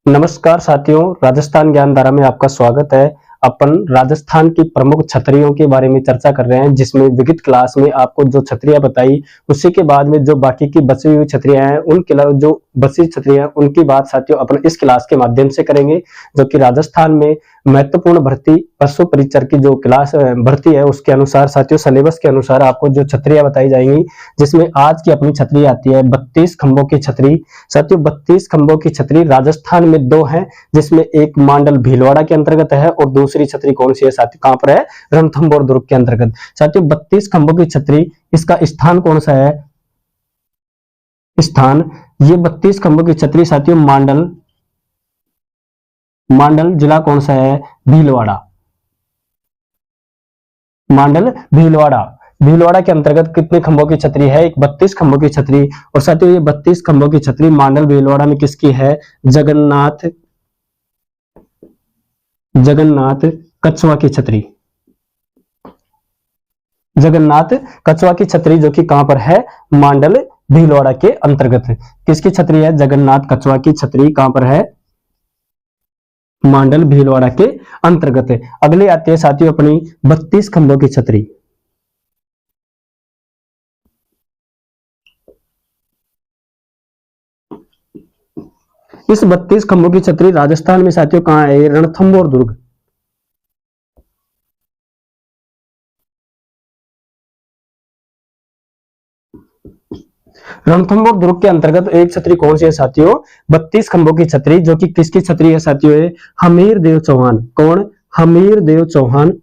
नमस्कार साथियों, राजस्थान ज्ञान धारा में आपका स्वागत है। अपन राजस्थान की प्रमुख छतरियों के बारे में चर्चा कर रहे हैं, जिसमें विगत क्लास में आपको जो छतरियां बताई, उसी के बाद में जो बाकी की बची हुई छतरियां हैं, उनके अलावा जो बची छतरियां हैं, उनकी बात साथियों अपन इस क्लास के माध्यम से करेंगे। जो कि राजस्थान में महत्वपूर्ण भर्ती पशु परिचर की जो क्लास भर्ती है, उसके अनुसार साथियों सिलेबस के अनुसार आपको जो छतरियां बताई जाएंगी, जिसमें आज की अपनी छतरी आती है 32 खंभों की छतरी। साथियों 32 खंभों की छतरी राजस्थान में दो है, जिसमें एक मांडल भीलवाड़ा के अंतर्गत है और दूसरी छतरी कौन सी है साथियों, कहां पर है, रणथंभौर दुर्ग के अंतर्गत। साथियों 32 खंभों की छतरी, इसका स्थान कौन सा है, स्थान ये 32 खंभों की छतरी साथियों मांडल जिला कौन सा है, भीलवाड़ा। मांडल भीलवाड़ा के अंतर्गत कितने खंभों की छतरी है, एक 32 खंभों की छतरी। और साथियों ये 32 खंभों की छतरी मांडल भीलवाड़ा में किसकी है, जगन्नाथ कछुआ की छतरी। जगन्नाथ कछुआ की छतरी जो कि कहां पर है, मांडल भीलवाड़ा के अंतर्गत। किसकी छतरी है, जगन्नाथ कछुआ की छतरी, कहां पर है, मांडल भीलवाड़ा के अंतर्गत। अगले आती है साथियों अपनी 32 खंभों की छतरी। इस 32 खंभों की छतरी राजस्थान में साथियों कहां है, रणथंभौर दुर्ग। रणथंभौर दुर्ग के अंतर्गत एक छतरी कौन सी है साथियों, 32 खंभों की छतरी, जो कि किसकी छतरी है साथियों, है हमीर देव चौहान। कौन, हमीर देव चौहान।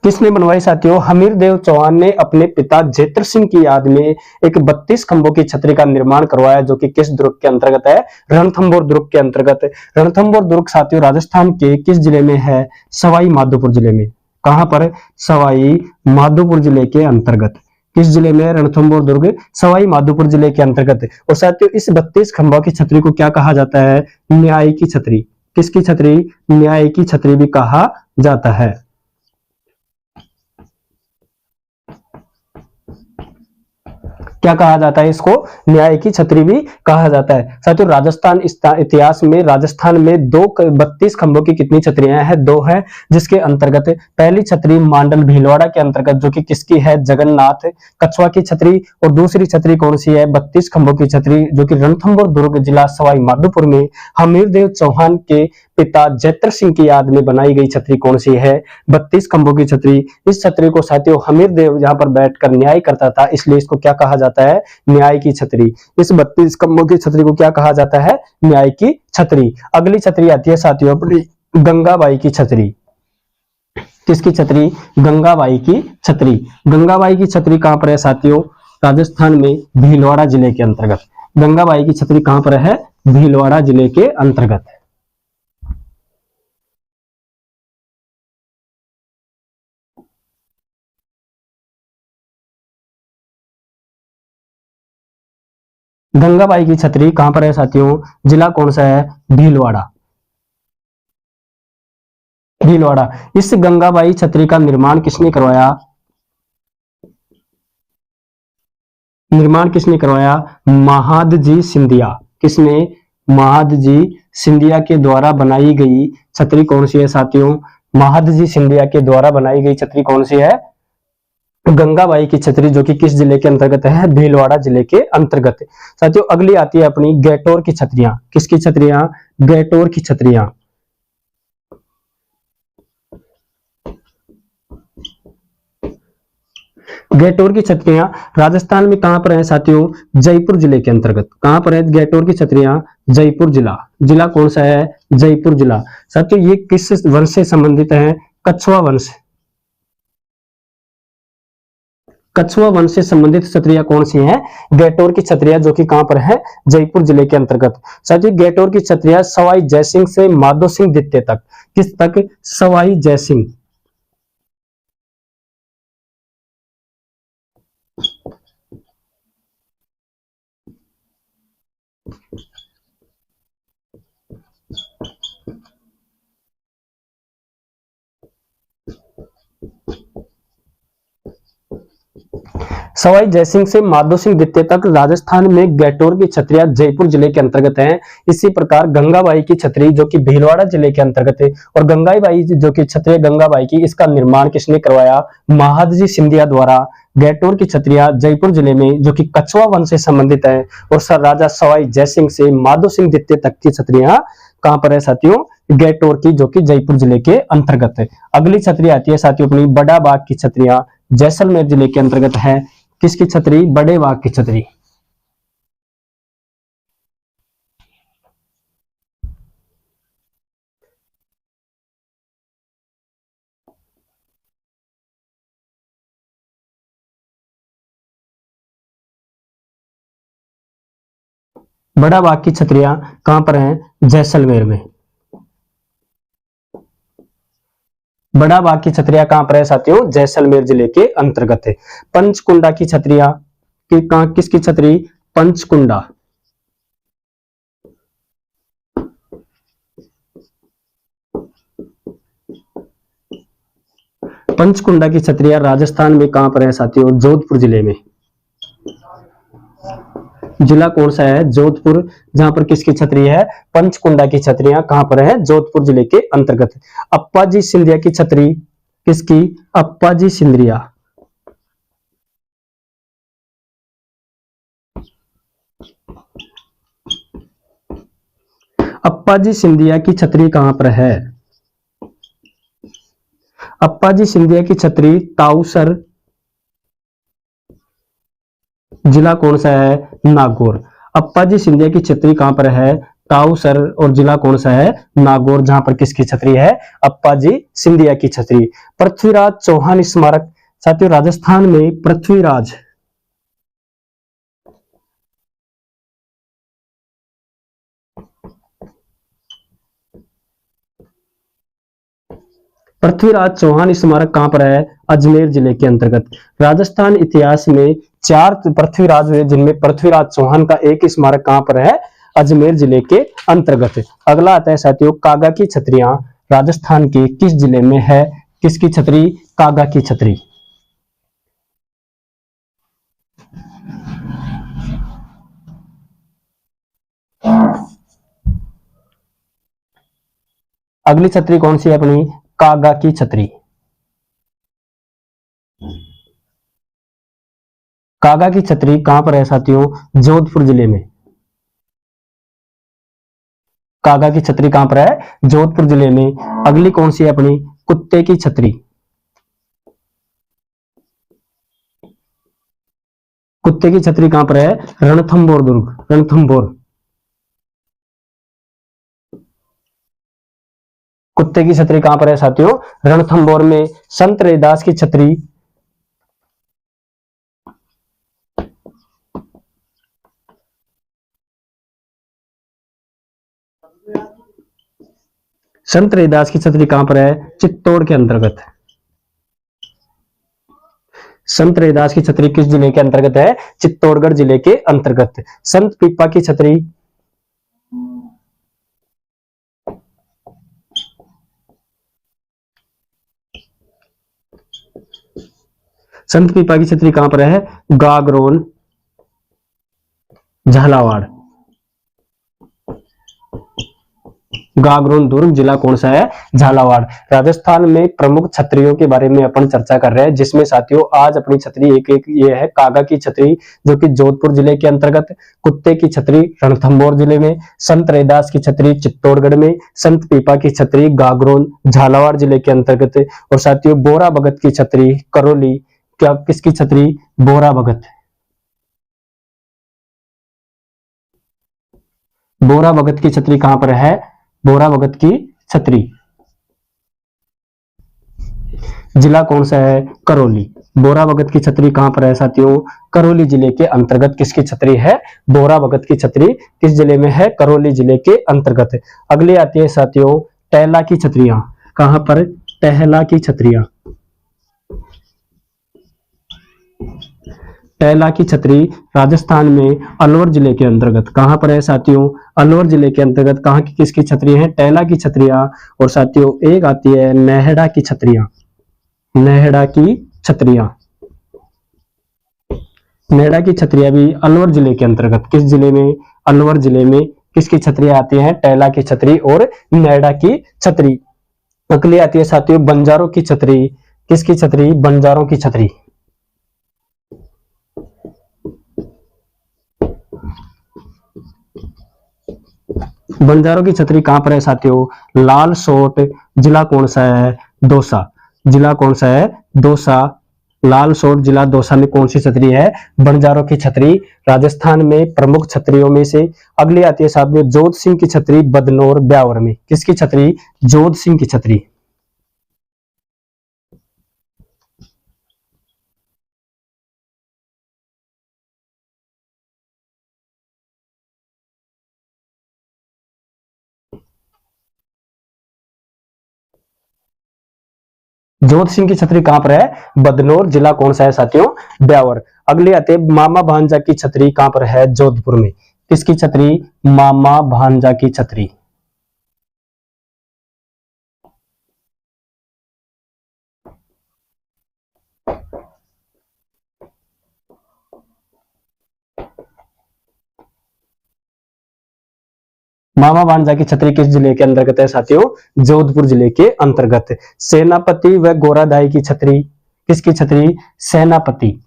किसने बनवाई साथियों, हमीर देव चौहान ने अपने पिता जेत्र सिंह की याद में एक 32 खंभों की छतरी का निर्माण करवाया, जो कि किस दुर्ग के अंतर्गत है, रणथंभौर दुर्ग के अंतर्गत। रणथंभौर दुर्ग साथियों राजस्थान के किस जिले में है, सवाई माधोपुर जिले में। कहां पर, सवाई माधोपुर जिले के अंतर्गत। किस जिले में, रणथंभौर दुर्ग सवाई माधोपुर जिले के अंतर्गत। और साथियों इस 32 खंभों की छतरी को क्या कहा जाता है, न्याय की छतरी। किसकी छतरी, न्याय की छतरी भी कहा जाता है। क्या कहा जाता है इसको, न्याय की छतरी भी कहा जाता है। साथियों राजस्थान इतिहास में राजस्थान में 32 खंभों की कितनी छतरियां हैं, दो है, जिसके अंतर्गत पहली छतरी मांडल भीलवाड़ा के अंतर्गत, जो कि किसकी है, जगन्नाथ कछुआ की छतरी। और दूसरी छतरी कौन सी है, 32 खंभों की छतरी, जो कि रणथंभौर दुर्ग जिला सवाई माधोपुर में हमीरदेव चौहान के पिता जैत्र सिंह की याद में बनाई गई छतरी कौन सी है, 32 खंभों की छतरी। इस छतरी को साथियों हमीरदेव यहाँ पर बैठकर न्याय करता था, इसलिए इसको क्या कहा जाता है, न्याय की छतरी। इस 32 खंभों की छतरी को क्या कहा जाता है, न्याय की छतरी। अगली छतरी आती है साथियों अपनी गंगाबाई की छतरी। किसकी छतरी, गंगाबाई की छतरी। गंगाबाई की छतरी कहां पर है साथियों, राजस्थान में भीलवाड़ा जिले के अंतर्गत। गंगाबाई की छतरी कहां पर है, भीलवाड़ा जिले के अंतर्गत। गंगाबाई की छतरी कहां पर है साथियों, जिला कौन सा है, भीलवाड़ा। भीलवाड़ा। इस गंगाबाई छतरी का निर्माण किसने करवाया, महादजी सिंधिया। किसने, महादजी सिंधिया के द्वारा बनाई गई छतरी कौन सी है साथियों, महादजी सिंधिया के द्वारा बनाई गई छतरी कौन सी है, गंगाबाई की छतरी, जो कि किस जिले के अंतर्गत है, भीलवाड़ा जिले के अंतर्गत। साथियों अगली आती है अपनी गैटोर की छतरियां। किसकी छतरियां, गैटोर की छतरियां। गैटोर की छतरियां राजस्थान में कहां पर है साथियों, जयपुर जिले के अंतर्गत। कहां पर है गैटोर की छतरियां, जयपुर जिला। जिला कौन सा है, जयपुर जिला। साथियों ये किस वंश से संबंधित है, कछुआ वंश। कछुआ वंश से संबंधित छतरियां कौन सी हैं, गैटोर की छतरियां, जो कि कहां पर है, जयपुर जिले के अंतर्गत। साथियों गैटोर की छतरियां सवाई जयसिंह से माधो सिंह द्वितीय तक, किस तक, सवाई जयसिंह। सवाई जयसिंह से माधो सिंह द्वितीय तक राजस्थान में गैटोर की छतरियां जयपुर जिले के अंतर्गत हैं। इसी प्रकार गंगाबाई की छतरी जो कि भीलवाड़ा जिले के अंतर्गत है, और गंगाबाई जो कि छतरी गंगाबाई की, इसका निर्माण किसने करवाया? महादजी सिंधिया द्वारा। गैटोर की छतरियां जयपुर जिले में जो कि कछुआ वन से संबंधित है, और सर राजा सवाई जयसिंह से माधो सिंह द्वितीय तक की छतरियां कहां पर है साथियों? गैटोर की, जो कि जयपुर जिले के अंतर्गत है। अगली छतरी आती है साथियों अपनी बड़ा बाग की छतरियां, जैसलमेर जिले के अंतर्गत है। किसकी छतरी? बड़े बाग की छतरी। बड़ा बाग की छतरियां कहां पर हैं? जैसलमेर में। बड़ा बाग की छतरियां कहां पर है साथियों? जैसलमेर जिले के अंतर्गत है। पंचकुंडा की छतरियां किसकी छतरी? पंचकुंडा। पंचकुंडा की छतरियां राजस्थान में कहां पर है साथियों? जोधपुर जिले में। जिला कौन सा है? जोधपुर। जहां पर किसकी छतरी है? पंचकुंडा की छतरियां कहां पर है? जोधपुर जिले के अंतर्गत। अप्पाजी सिंधिया की छतरी किसकी? अप्पाजी सिंधिया। अप्पाजी सिंधिया की छतरी कहां पर है? अप्पाजी सिंधिया की छतरी ताऊसर। जिला कौन सा है? नागौर। अप्पाजी सिंधिया की छतरी कहां पर है? ताऊसर, और जिला कौन सा है? नागौर। जहां पर किसकी छतरी है? अप्पाजी सिंधिया की छतरी। पृथ्वीराज चौहान स्मारक साथियों राजस्थान में पृथ्वीराज पृथ्वीराज चौहान स्मारक कहां पर है? अजमेर जिले के अंतर्गत। राजस्थान इतिहास में 4 पृथ्वीराज हुए, जिनमें पृथ्वीराज चौहान का एक स्मारक कहां पर है? अजमेर जिले के अंतर्गत। अगला आता है साथियों कागा की छतरियां, राजस्थान के किस जिले में है? किसकी छतरी? कागा की छतरी। अगली छतरी कौन सी है अपनी? कागा की छतरी। कागा की छतरी कहां पर है साथियों? जोधपुर जिले में। कागा की छतरी कहां पर है? जोधपुर जिले में। अगली कौन सी है अपनी? कुत्ते की छतरी। कुत्ते की छतरी कहां पर है? रणथंभौर दुर्ग, रणथंभौर। कुत्ते की छतरी कहां पर है साथियों? रणथंभौर में। संत रैदास की छतरी संत रैदास की छतरी कहां पर है? चित्तौड़ के अंतर्गत। संत रैदास की छतरी किस जिले के अंतर्गत है? चित्तौड़गढ़ जिले के अंतर्गत। संत पीपा की छतरी संत पीपा की छतरी कहां पर है? गागरोन, झालावाड़। गागरोन दुर्ग, जिला कौन सा है? झालावाड़। राजस्थान में प्रमुख छतरियों के बारे में अपन चर्चा कर रहे हैं, जिसमें साथियों आज अपनी छतरी एक एक ये है कागा की छतरी जो कि जोधपुर जिले के अंतर्गत, कुत्ते की छतरी रणथंभौर जिले में, संत रैदास की छतरी चित्तौड़गढ़ में, संत पीपा की छतरी गागरोन झालावाड़ जिले के अंतर्गत, और साथियों बोरा भगत की छतरी करौली। क्या किसकी छतरी? बोरा भगत। बोरा भगत की छतरी कहां पर है? बोरा भगत की छतरी जिला कौन सा है? करौली। बोरा भगत की छतरी कहां पर है साथियों? करौली जिले के अंतर्गत। किसकी छतरी है? बोरा भगत की छतरी किस जिले में है? करौली जिले के अंतर्गत। अगली आती है साथियों टहला की छतरियां। कहां पर? टहला की छतरियां। टहला की छतरी राजस्थान में अलवर जिले के अंतर्गत। कहां पर है साथियों? अलवर जिले के अंतर्गत। कहां की किसकी छतरी है? टहला की छतरियां। और साथियों एक आती है नेहड़ा की छतरियां। नेहड़ा की छतरियां। नैड़ा की छतरियां भी अलवर जिले के अंतर्गत, किस जिले में, अलवर जिले में किसकी छतरियां आती हैं, टैला की छतरी और नैड़ा की छतरी। अगली आती है साथियों बंजारों की छतरी, किसकी छतरी, बंजारों की छतरी। बंजारों की छतरी कहां पर है साथियों, लाल सोट, जिला कौन सा है, दौसा, जिला कौन सा है, दौसा, लाल सोट जिला दौसा में कौन सी छतरी है, बंजारों की छतरी, राजस्थान में प्रमुख छतरियों में से। अगली आती है साथियों जोध सिंह की छतरी, बदनौर ब्यावर में, किसकी छतरी, जोध सिंह की छतरी। जोध सिंह की छतरी कहां पर है, बदनौर, जिला कौन सा है साथियों, ब्यावर। अगली आते हैं मामा भांजा की छतरी कहां पर है, जोधपुर में, किसकी छतरी, मामा भांजा की छतरी। मामा भांजा की छतरी किस जिले के अंतर्गत है साथियों, जोधपुर जिले के अंतर्गत। सेनापति व गोरादाई की छतरी, किसकी छतरी, सेनापति।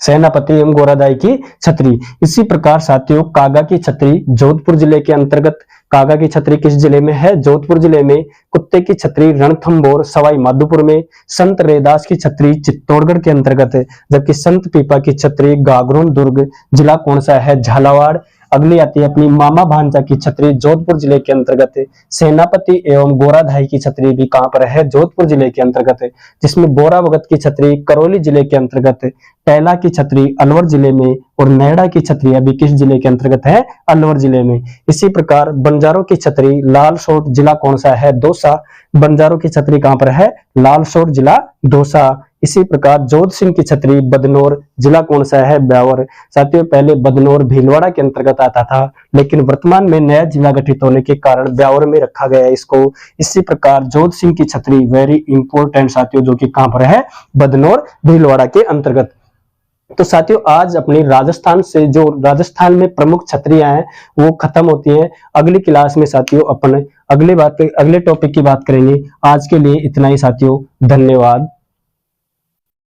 सेनापति एवं गोरादाई की छतरी। इसी प्रकार साथियों कागा की छतरी जोधपुर जिले के अंतर्गत, कागा की छतरी किस जिले में है, जोधपुर जिले में। कुत्ते की छतरी रणथंभौर सवाई माधोपुर में। संत रैदास की छतरी चित्तौड़गढ़ के अंतर्गत है, जबकि संत पीपा की छतरी गागरोन दुर्ग, जिला कौन सा है, झालावाड़। अगली आती है अपनी मामा भांजा की छतरी जोधपुर जिले के अंतर्गत है। सेनापति एवं गोराधाई की छतरी भी कहां पर है, जोधपुर जिले के अंतर्गत है, जिसमें बोरा भगत की छतरी करौली जिले के अंतर्गत है, टैला की छतरी अलवर जिले में और नैड़ा की छतरी अभी किस जिले के अंतर्गत है, अलवर जिले में। इसी प्रकार बंजारों की छतरी लाल सोट, जिला कौन सा है, दौसा। बंजारों की छतरी कहां पर है, लाल सोट, जिला दौसा। इसी प्रकार जोध सिंह की छतरी बदनौर, जिला कौन सा है, ब्यावर। साथियों पहले बदनौर भीलवाड़ा के अंतर्गत आता था, लेकिन वर्तमान में नया जिला गठित होने के कारण ब्यावर में रखा गया है इसको। इसी प्रकार जोध सिंह की छतरी वेरी इंपॉर्टेंट साथियों, जो कि कहां पर है, बदनौर भीलवाड़ा के अंतर्गत। तो साथियों आज अपनी राजस्थान से जो राजस्थान में प्रमुख छतरियां हैं वो खत्म होती हैं। अगली क्लास में साथियों अपन अगले टॉपिक की बात करेंगे। आज के लिए इतना ही साथियों, धन्यवाद।